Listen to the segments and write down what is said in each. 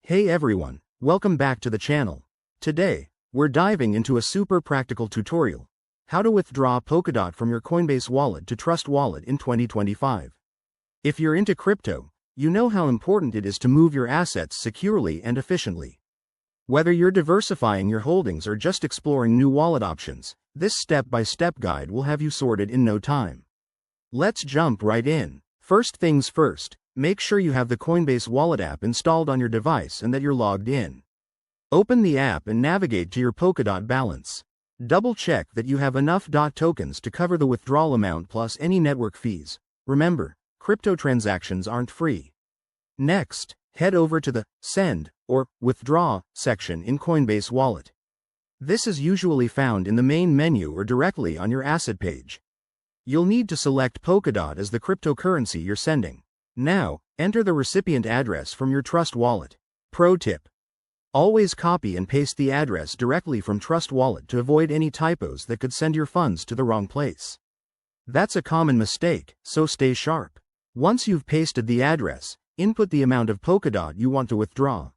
Hey everyone, welcome back to the channel. Today, we're diving into a super practical tutorial. How to withdraw Polkadot from your Coinbase wallet to Trust Wallet in 2025. If you're into crypto, you know how important it is to move your assets securely and efficiently. Whether you're diversifying your holdings or just exploring new wallet options, this step-by-step guide will have you sorted in no time. Let's jump right in. First things first, make sure you have the Coinbase Wallet app installed on your device and that you're logged in. Open the app and navigate to your Polkadot balance. Double-check that you have enough DOT tokens to cover the withdrawal amount plus any network fees. Remember, crypto transactions aren't free. Next, head over to the Send or Withdraw section in Coinbase Wallet. This is usually found in the main menu or directly on your asset page. You'll need to select Polkadot as the cryptocurrency you're sending. Now, enter the recipient address from your Trust Wallet. Pro tip: always copy and paste the address directly from Trust Wallet to avoid any typos that could send your funds to the wrong place. That's a common mistake, so stay sharp. Once you've pasted the address, input the amount of Polkadot you want to withdraw.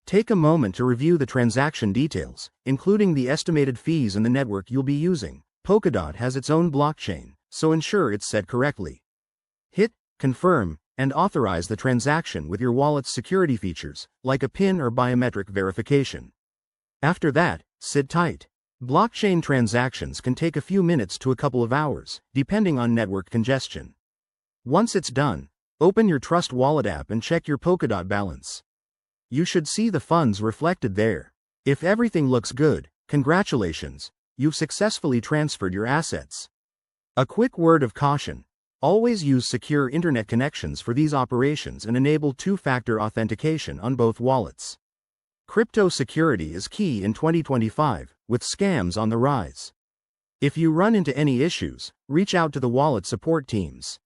Take a moment to review the transaction details, including the estimated fees and the network you'll be using. Polkadot has its own blockchain, so ensure it's set correctly. Hit Confirm and authorize the transaction with your wallet's security features, like a PIN or biometric verification. After that, sit tight. Blockchain transactions can take a few minutes to a couple of hours, depending on network congestion. Once it's done, open your Trust Wallet app and check your Polkadot balance. You should see the funds reflected there. If everything looks good, congratulations, you've successfully transferred your assets. A quick word of caution: always use secure internet connections for these operations and enable two-factor authentication on both wallets. Crypto security is key in 2025, with scams on the rise. If you run into any issues, reach out to the wallet support teams.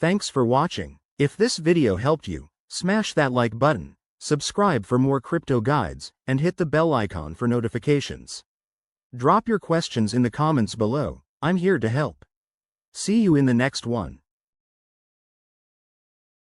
Thanks for watching. If this video helped you, smash that like button, subscribe for more crypto guides, and hit the bell icon for notifications. Drop your questions in the comments below. I'm here to help. See you in the next one.